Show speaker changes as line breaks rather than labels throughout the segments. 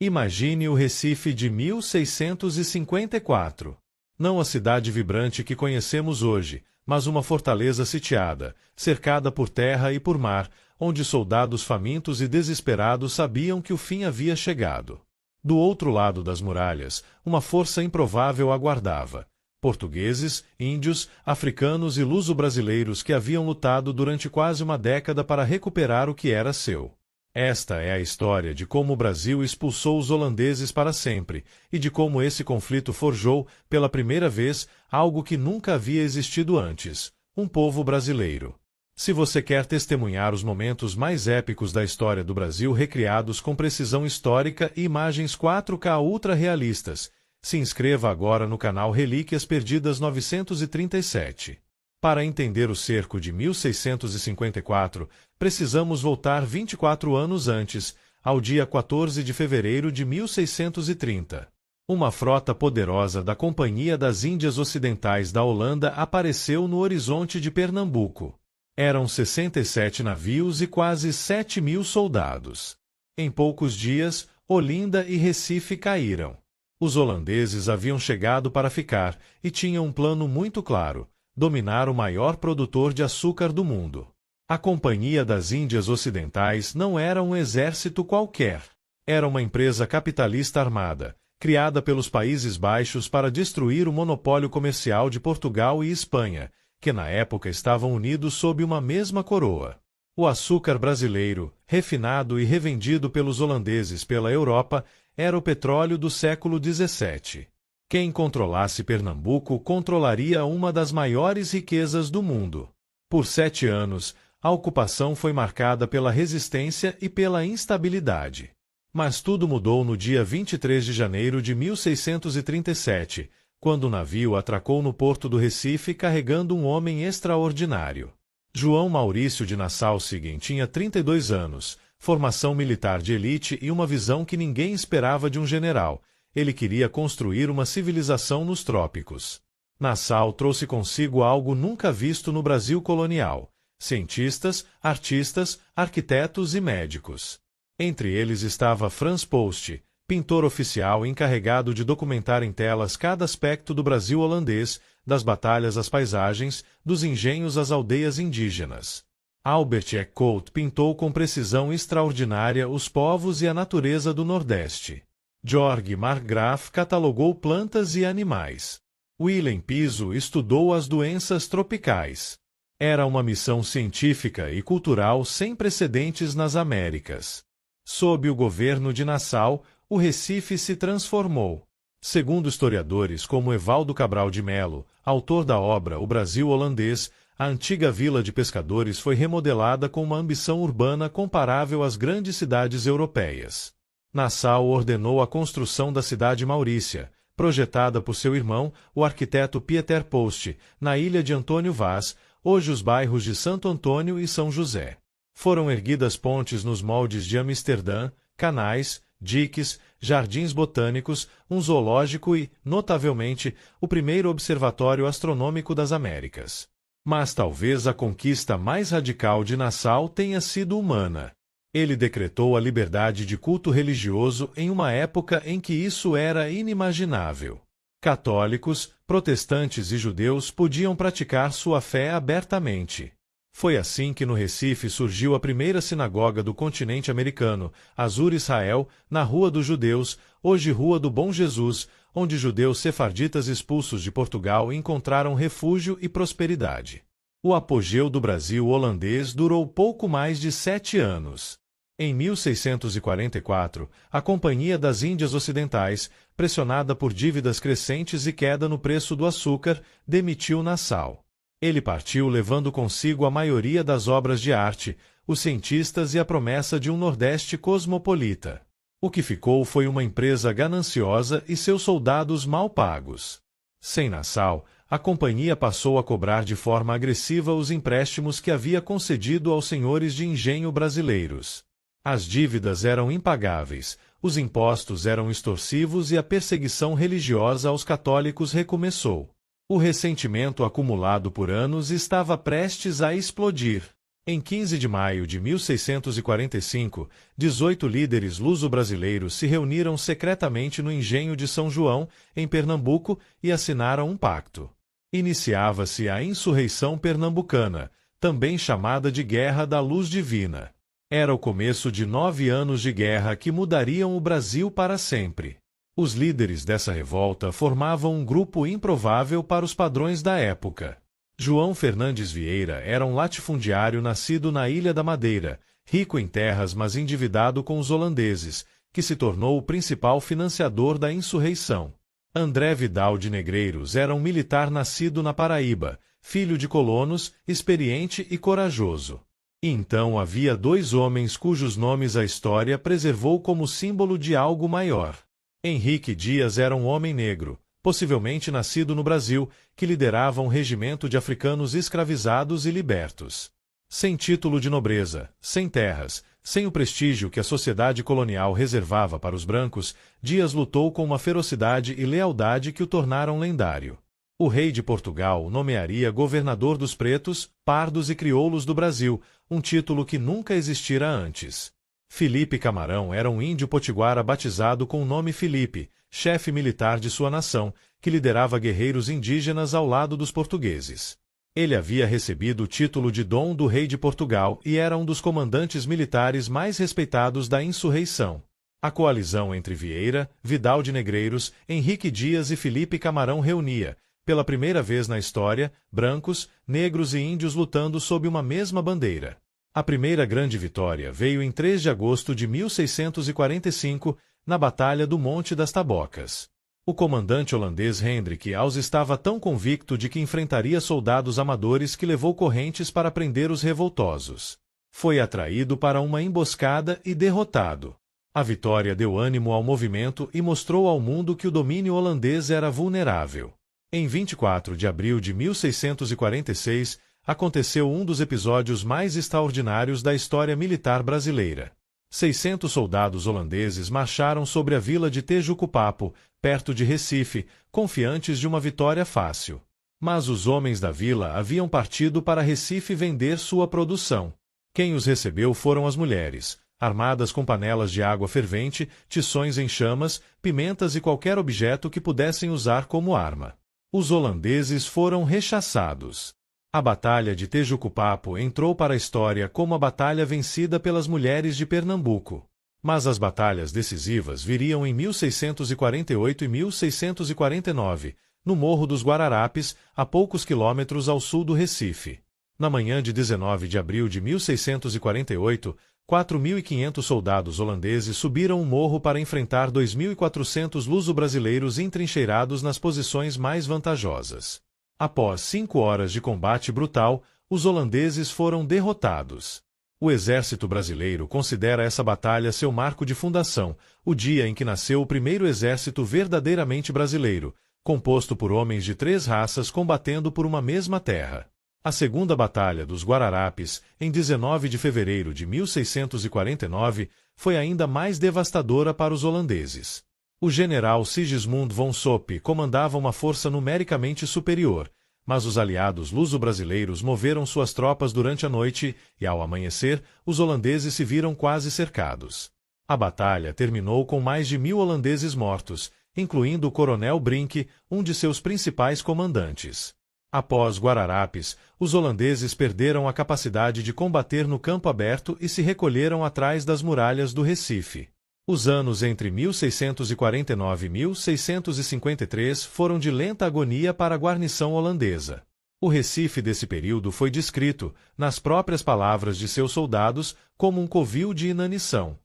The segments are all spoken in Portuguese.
Imagine o Recife de 1654. Não a cidade vibrante que conhecemos hoje, mas uma fortaleza sitiada, cercada por terra e por mar, onde soldados famintos e desesperados sabiam que o fim havia chegado. Do outro lado das muralhas, uma força improvável aguardava. Portugueses, índios, africanos e luso-brasileiros que haviam lutado durante quase uma década para recuperar o que era seu. Esta é a história de como o Brasil expulsou os holandeses para sempre, e de como esse conflito forjou, pela primeira vez, algo que nunca havia existido antes: um povo brasileiro. Se você quer testemunhar os momentos mais épicos da história do Brasil recriados com precisão histórica e imagens 4K ultra realistas, se inscreva agora no canal Relíquias Perdidas 937. Para entender o cerco de 1654, precisamos voltar 24 anos antes, ao dia 14 de fevereiro de 1630. Uma frota poderosa da Companhia das Índias Ocidentais da Holanda apareceu no horizonte de Pernambuco. Eram 67 navios e quase 7.000 soldados. Em poucos dias, Olinda e Recife caíram. Os holandeses haviam chegado para ficar e tinham um plano muito claro: dominar o maior produtor de açúcar do mundo. A Companhia das Índias Ocidentais não era um exército qualquer. Era uma empresa capitalista armada, criada pelos Países Baixos para destruir o monopólio comercial de Portugal e Espanha, que na época estavam unidos sob uma mesma coroa. O açúcar brasileiro, refinado e revendido pelos holandeses pela Europa, era o petróleo do século XVII. Quem controlasse Pernambuco controlaria uma das maiores riquezas do mundo. Por 7 anos, a ocupação foi marcada pela resistência e pela instabilidade. Mas tudo mudou no dia 23 de janeiro de 1637, quando o navio atracou no porto do Recife carregando um homem extraordinário. João Maurício de Nassau-Siegen tinha 32 anos, formação militar de elite e uma visão que ninguém esperava de um general. Ele queria construir uma civilização nos trópicos. Nassau trouxe consigo algo nunca visto no Brasil colonial: cientistas, artistas, arquitetos e médicos. Entre eles estava Franz Post, pintor oficial encarregado de documentar em telas cada aspecto do Brasil holandês, das batalhas às paisagens, dos engenhos às aldeias indígenas. Albert Eckhout pintou com precisão extraordinária os povos e a natureza do Nordeste. Georg Markgraf catalogou plantas e animais. Willem Piso estudou as doenças tropicais. Era uma missão científica e cultural sem precedentes nas Américas. Sob o governo de Nassau, o Recife se transformou. Segundo historiadores como Evaldo Cabral de Melo, autor da obra O Brasil Holandês, a antiga vila de pescadores foi remodelada com uma ambição urbana comparável às grandes cidades europeias. Nassau ordenou a construção da cidade Maurícia, projetada por seu irmão, o arquiteto Pieter Post, na ilha de Antônio Vaz, hoje os bairros de Santo Antônio e São José. Foram erguidas pontes nos moldes de Amsterdã, canais, diques, jardins botânicos, um zoológico e, notavelmente, o primeiro observatório astronômico das Américas. Mas talvez a conquista mais radical de Nassau tenha sido humana. Ele decretou a liberdade de culto religioso em uma época em que isso era inimaginável. Católicos, protestantes e judeus podiam praticar sua fé abertamente. Foi assim que no Recife surgiu a primeira sinagoga do continente americano, Azur Israel, na Rua dos Judeus, hoje Rua do Bom Jesus, onde judeus sefarditas expulsos de Portugal encontraram refúgio e prosperidade. O apogeu do Brasil holandês durou pouco mais de 7 anos. Em 1644, a Companhia das Índias Ocidentais, pressionada por dívidas crescentes e queda no preço do açúcar, demitiu Nassau. Ele partiu levando consigo a maioria das obras de arte, os cientistas e a promessa de um Nordeste cosmopolita. O que ficou foi uma empresa gananciosa e seus soldados mal pagos. Sem Nassau, a companhia passou a cobrar de forma agressiva os empréstimos que havia concedido aos senhores de engenho brasileiros. As dívidas eram impagáveis, os impostos eram extorsivos e a perseguição religiosa aos católicos recomeçou. O ressentimento acumulado por anos estava prestes a explodir. Em 15 de maio de 1645, 18 líderes luso-brasileiros se reuniram secretamente no engenho de São João, em Pernambuco, e assinaram um pacto. Iniciava-se a Insurreição Pernambucana, também chamada de Guerra da Luz Divina. Era o começo de 9 anos de guerra que mudariam o Brasil para sempre. Os líderes dessa revolta formavam um grupo improvável para os padrões da época. João Fernandes Vieira era um latifundiário nascido na Ilha da Madeira, rico em terras mas endividado com os holandeses, que se tornou o principal financiador da insurreição. André Vidal de Negreiros era um militar nascido na Paraíba, filho de colonos, experiente e corajoso. E então havia 2 homens cujos nomes a história preservou como símbolo de algo maior. Henrique Dias era um homem negro, possivelmente nascido no Brasil, que liderava um regimento de africanos escravizados e libertos. Sem título de nobreza, sem terras, sem o prestígio que a sociedade colonial reservava para os brancos, Dias lutou com uma ferocidade e lealdade que o tornaram lendário. O rei de Portugal o nomearia governador dos pretos, pardos e crioulos do Brasil, um título que nunca existira antes. Felipe Camarão era um índio potiguara batizado com o nome Filipe, chefe militar de sua nação, que liderava guerreiros indígenas ao lado dos portugueses. Ele havia recebido o título de Dom do Rei de Portugal e era um dos comandantes militares mais respeitados da insurreição. A coalizão entre Vieira, Vidal de Negreiros, Henrique Dias e Felipe Camarão reunia, pela primeira vez na história, brancos, negros e índios lutando sob uma mesma bandeira. A primeira grande vitória veio em 3 de agosto de 1645, na Batalha do Monte das Tabocas. O comandante holandês Hendrik Als estava tão convicto de que enfrentaria soldados amadores que levou correntes para prender os revoltosos. Foi atraído para uma emboscada e derrotado. A vitória deu ânimo ao movimento e mostrou ao mundo que o domínio holandês era vulnerável. Em 24 de abril de 1646, aconteceu um dos episódios mais extraordinários da história militar brasileira. 600 soldados holandeses marcharam sobre a vila de Tejucupapo, perto de Recife, confiantes de uma vitória fácil. Mas os homens da vila haviam partido para Recife vender sua produção. Quem os recebeu foram as mulheres, armadas com panelas de água fervente, tições em chamas, pimentas e qualquer objeto que pudessem usar como arma. Os holandeses foram rechaçados. A Batalha de Tejucupapo entrou para a história como a batalha vencida pelas mulheres de Pernambuco. Mas as batalhas decisivas viriam em 1648 e 1649, no Morro dos Guararapes, a poucos quilômetros ao sul do Recife. Na manhã de 19 de abril de 1648, 4.500 soldados holandeses subiram o morro para enfrentar 2.400 luso-brasileiros entrincheirados nas posições mais vantajosas. Após 5 horas de combate brutal, os holandeses foram derrotados. O exército brasileiro considera essa batalha seu marco de fundação, o dia em que nasceu o primeiro exército verdadeiramente brasileiro, composto por homens de 3 raças combatendo por uma mesma terra. A Segunda Batalha dos Guararapes, em 19 de fevereiro de 1649, foi ainda mais devastadora para os holandeses. O general Sigismund von Soppe comandava uma força numericamente superior, mas os aliados luso-brasileiros moveram suas tropas durante a noite e, ao amanhecer, os holandeses se viram quase cercados. A batalha terminou com mais de 1.000 holandeses mortos, incluindo o coronel Brink, um de seus principais comandantes. Após Guararapes, os holandeses perderam a capacidade de combater no campo aberto e se recolheram atrás das muralhas do Recife. Os anos entre 1649 e 1653 foram de lenta agonia para a guarnição holandesa. O Recife desse período foi descrito, nas próprias palavras de seus soldados, como um covil de inanição.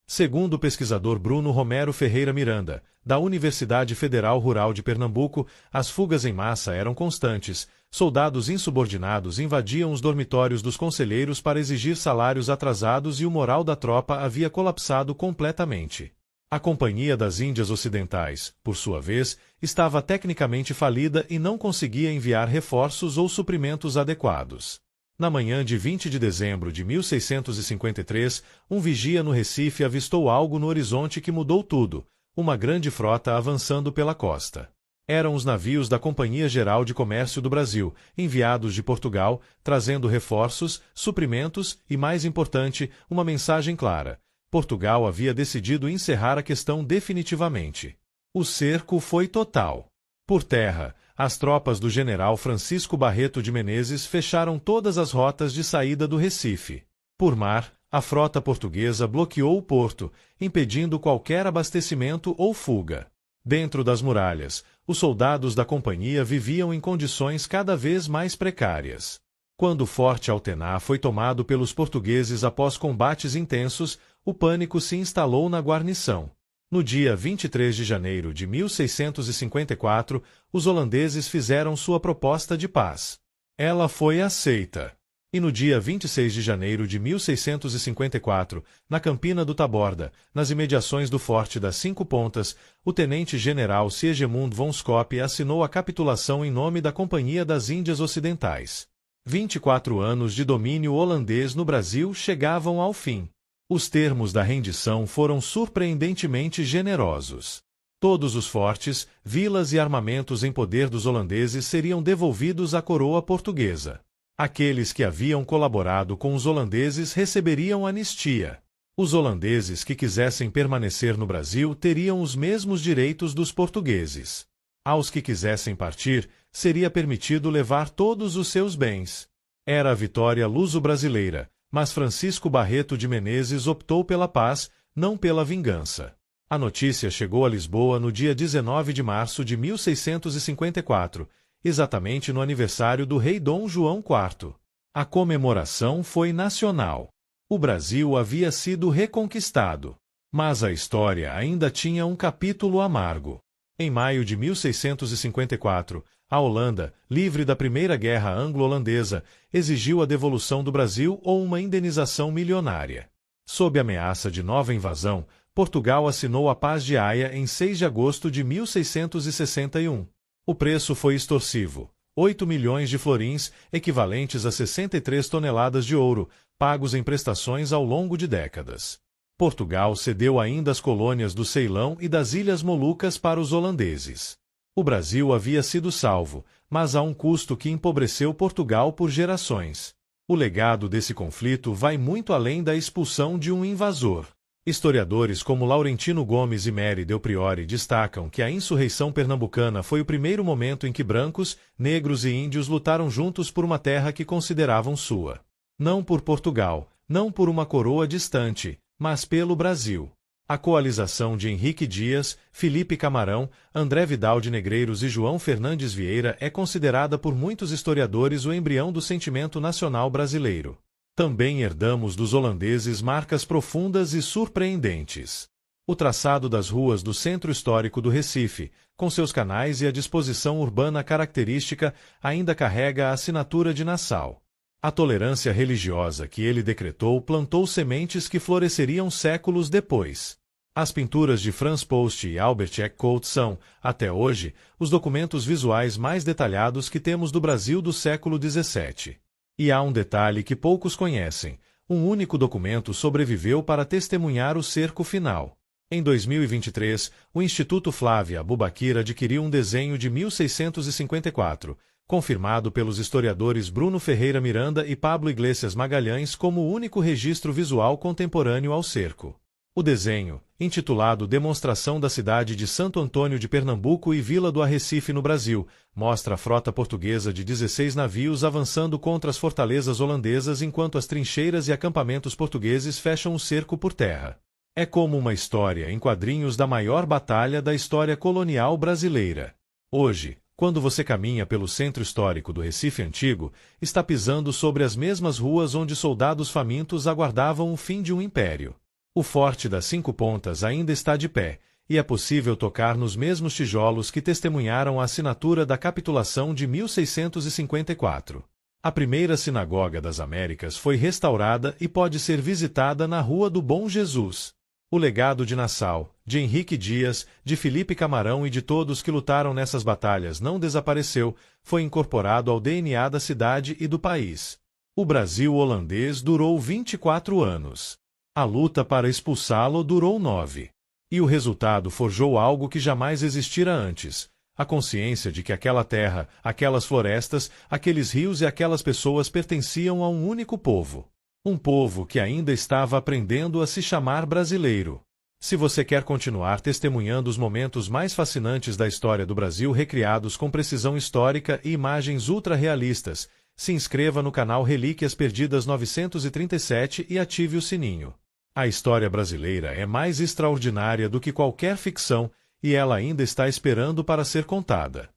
Segundo o pesquisador Bruno Romero Ferreira Miranda, da Universidade Federal Rural de Pernambuco, as fugas em massa eram constantes. Soldados insubordinados invadiam os dormitórios dos conselheiros para exigir salários atrasados e o moral da tropa havia colapsado completamente. A Companhia das Índias Ocidentais, por sua vez, estava tecnicamente falida e não conseguia enviar reforços ou suprimentos adequados. Na manhã de 20 de dezembro de 1653, um vigia no Recife avistou algo no horizonte que mudou tudo, uma grande frota avançando pela costa. Eram os navios da Companhia Geral de Comércio do Brasil, enviados de Portugal, trazendo reforços, suprimentos e, mais importante, uma mensagem clara: Portugal havia decidido encerrar a questão definitivamente. O cerco foi total. Por terra, as tropas do general Francisco Barreto de Menezes fecharam todas as rotas de saída do Recife. Por mar, a frota portuguesa bloqueou o porto, impedindo qualquer abastecimento ou fuga. Dentro das muralhas, os soldados da companhia viviam em condições cada vez mais precárias. Quando o Forte Altená foi tomado pelos portugueses após combates intensos, o pânico se instalou na guarnição. No dia 23 de janeiro de 1654, os holandeses fizeram sua proposta de paz. Ela foi aceita. E no dia 26 de janeiro de 1654, na Campina do Taborda, nas imediações do Forte das Cinco Pontas, o tenente-general Sigismund von Skopje assinou a capitulação em nome da Companhia das Índias Ocidentais. 24 anos de domínio holandês no Brasil chegavam ao fim. Os termos da rendição foram surpreendentemente generosos. Todos os fortes, vilas e armamentos em poder dos holandeses seriam devolvidos à coroa portuguesa. Aqueles que haviam colaborado com os holandeses receberiam anistia. Os holandeses que quisessem permanecer no Brasil teriam os mesmos direitos dos portugueses. Aos que quisessem partir, seria permitido levar todos os seus bens. Era a vitória luso-brasileira, mas Francisco Barreto de Menezes optou pela paz, não pela vingança. A notícia chegou a Lisboa no dia 19 de março de 1654, exatamente no aniversário do rei Dom João IV. A comemoração foi nacional. O Brasil havia sido reconquistado. Mas a história ainda tinha um capítulo amargo. Em maio de 1654, a Holanda, livre da Primeira Guerra Anglo-Holandesa, exigiu a devolução do Brasil ou uma indenização milionária. Sob ameaça de nova invasão, Portugal assinou a Paz de Haia em 6 de agosto de 1661. O preço foi extorsivo: 8 milhões de florins, equivalentes a 63 toneladas de ouro, pagos em prestações ao longo de décadas. Portugal cedeu ainda as colônias do Ceilão e das Ilhas Molucas para os holandeses. O Brasil havia sido salvo, mas a um custo que empobreceu Portugal por gerações. O legado desse conflito vai muito além da expulsão de um invasor. Historiadores como Laurentino Gomes e Mary Del Priore destacam que a insurreição pernambucana foi o primeiro momento em que brancos, negros e índios lutaram juntos por uma terra que consideravam sua. Não por Portugal, não por uma coroa distante, mas pelo Brasil. A coalização de Henrique Dias, Felipe Camarão, André Vidal de Negreiros e João Fernandes Vieira é considerada por muitos historiadores o embrião do sentimento nacional brasileiro. Também herdamos dos holandeses marcas profundas e surpreendentes. O traçado das ruas do centro histórico do Recife, com seus canais e a disposição urbana característica, ainda carrega a assinatura de Nassau. A tolerância religiosa que ele decretou plantou sementes que floresceriam séculos depois. As pinturas de Franz Post e Albert Eckhout são, até hoje, os documentos visuais mais detalhados que temos do Brasil do século XVII. E há um detalhe que poucos conhecem: um único documento sobreviveu para testemunhar o cerco final. Em 2023, o Instituto Flávia Abubakir adquiriu um desenho de 1654, confirmado pelos historiadores Bruno Ferreira Miranda e Pablo Iglesias Magalhães como o único registro visual contemporâneo ao cerco. O desenho, intitulado Demonstração da cidade de Santo Antônio de Pernambuco e Vila do Arrecife no Brasil, mostra a frota portuguesa de 16 navios avançando contra as fortalezas holandesas enquanto as trincheiras e acampamentos portugueses fecham o cerco por terra. É como uma história em quadrinhos da maior batalha da história colonial brasileira. Hoje, quando você caminha pelo centro histórico do Recife Antigo, está pisando sobre as mesmas ruas onde soldados famintos aguardavam o fim de um império. O Forte das Cinco Pontas ainda está de pé, e é possível tocar nos mesmos tijolos que testemunharam a assinatura da capitulação de 1654. A primeira sinagoga das Américas foi restaurada e pode ser visitada na Rua do Bom Jesus. O legado de Nassau, de Henrique Dias, de Felipe Camarão e de todos que lutaram nessas batalhas não desapareceu, foi incorporado ao DNA da cidade e do país. O Brasil holandês durou 24 anos. A luta para expulsá-lo durou 9. E o resultado forjou algo que jamais existira antes: A consciência de que aquela terra, aquelas florestas, aqueles rios e aquelas pessoas pertenciam a um único povo. Um povo que ainda estava aprendendo a se chamar brasileiro. Se você quer continuar testemunhando os momentos mais fascinantes da história do Brasil recriados com precisão histórica e imagens ultra-realistas, se inscreva no canal Relíquias Perdidas 937 e ative o sininho. A história brasileira é mais extraordinária do que qualquer ficção e ela ainda está esperando para ser contada.